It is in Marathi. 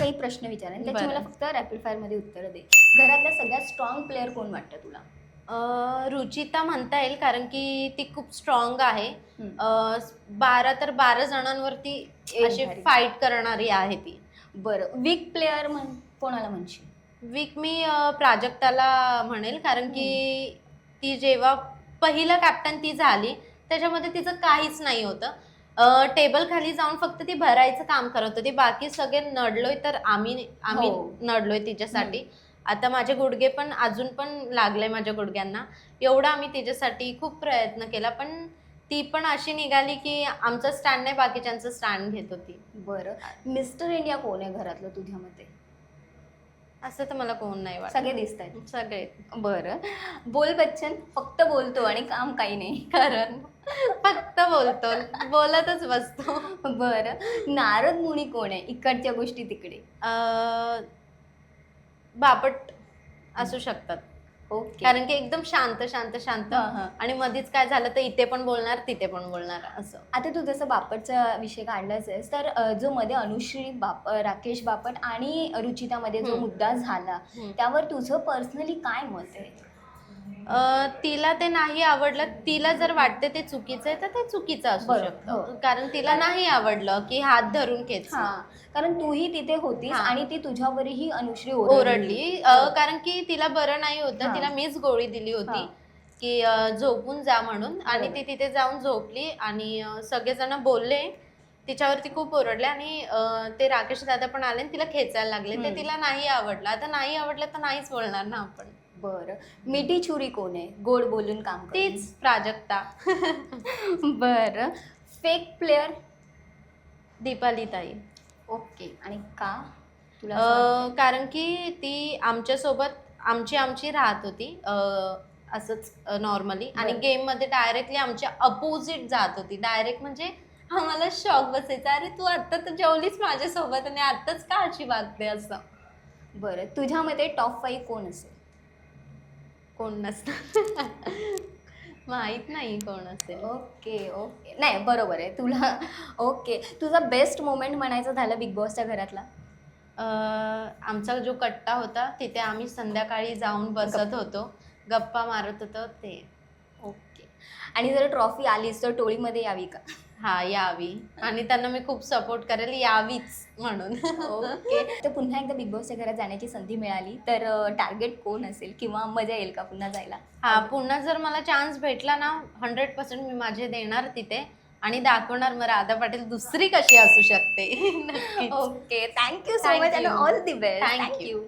एक प्रश्न विचारेन, त्याची बरं. मला फक्त रॅपिड फायर मध्ये उत्तर दे. घरातला सगळ्यात स्ट्रॉंग प्लेअर कोण वाटतं तुला? रुचिता म्हणता येईल, कारण की ती खूप स्ट्रॉंग आहे. हम्म. 12 तर 12 जणांवरती अशी भारी. फाईट करणारी आहे ती. बरं, वीक प्लेअर कोणाला म्हणशील? वीक मी प्राजक्ताला म्हणेल, कारण की ती जेव्हा पहिलं कॅप्टन ती झाली त्याच्यामध्ये तिचं काहीच नाही होतं. टेबल खाली जाऊन फक्त ती भरायचं काम करत होती, बाकी सगळे नडलोय तर आम्ही हो. नडलोय तिच्यासाठी. आता माझे गुडघे पण अजून पण लागले माझ्या गुडघ्यांना, एवढा आम्ही तिच्यासाठी खूप प्रयत्न केला, पण ती पण अशी निघाली की आमचं स्टँड नाही बाकीच्यांचं स्टँड घेत होती. बरं, मिस्टर इंडिया कोण आहे घरातलं तुझ्या मते? असं तर मला कोण नाही वाटत. सगळे दिसत आहेत. सगळे. बरं, बोल बच्चन फक्त बोलतो आणि काम काही नाही. कारण फक्त बोलतो, बोलतच बसतो. बरं, नारद मुनी कोण आहे इकडच्या गोष्टी तिकडे? बापट असू शकतात, ओके. कारण की एकदम शांत शांत शांत, आणि मधीच काय झालं तर इथे पण बोलणार तिथे पण बोलणार असं. आता तू जसं बापटचा विषय काढलाच आहेस, तर जो मध्ये अनुश्री राकेश बापट आणि रुचितामध्ये जो मुद्दा झाला त्यावर तुझं पर्सनली काय मत आहे? तिला ते नाही आवडलं, तिला जर वाटते ते चुकीचं आहे तर ते चुकीचं असू शकतं, कारण तिला नाही आवडलं की हात धरून खेच. कारण तूही तिथे होतीस आणि ती तुझ्यावरही अनुश्री ओरडली, कारण की तिला बरं नाही होतं, तिला मीच गोळी दिली होती की झोपून जा म्हणून, आणि ती तिथे जाऊन झोपली आणि सगळेजण बोलले तिच्यावरती, खूप ओरडले, आणि ते राकेश दादा पण आले आणि तिला खेचायला लागले. ते तिला नाही आवडलं. आता नाही आवडलं तर नाहीच बोलणार ना आपण. बरं, मिठी छुरी कोण आहे गोड बोलून काम करते? तीच प्राजक्ता. बरं, फेक प्लेअर? दीपाली ताई. ओके, आणि का तुला? कारण की ती आमच्यासोबत आमची राहत होती असंच नॉर्मली, आणि गेममध्ये डायरेक्टली आमच्या अपोजिट जात होती. डायरेक्ट म्हणजे आम्हाला शॉक बसायचा, अरे तू आत्ता तर जेवलीच माझ्यासोबत आणि आत्ताच का अशी वागते असं. बरं, तुझ्यामध्ये टॉप 5 कोण असेल? कोण नसतं. माहित नाही कोण असेल. ओके ओके, नाही बरोबर आहे तुला. ओके, तुझा बेस्ट मोमेंट म्हणायचं झालं बिग बॉसच्या घरातला? आमचा जो कट्टा होता तिथे आम्ही संध्याकाळी जाऊन बसत होतो, गप्पा मारत होतो ते. ओके, आणि जर ट्रॉफी आलीच तर टोळीमध्ये यावी का? हा, यावी, आणि त्यांना मी खूप सपोर्ट करेल, यावीच म्हणून. ओके, तर पुन्हा एकदा बिग बॉसच्या घरात जाण्याची संधी मिळाली तर टार्गेट कोण असेल, किंवा मजा येईल का पुन्हा जायला? हा, पुन्हा जर मला चान्स भेटला ना 100% मी माझे देणार तिथे, आणि दाखवणार मग राधा पाटील दुसरी कशी असू शकते. ओके, थँक्यू सो मच, आणि ऑल दी बेस्ट. थँक्यू.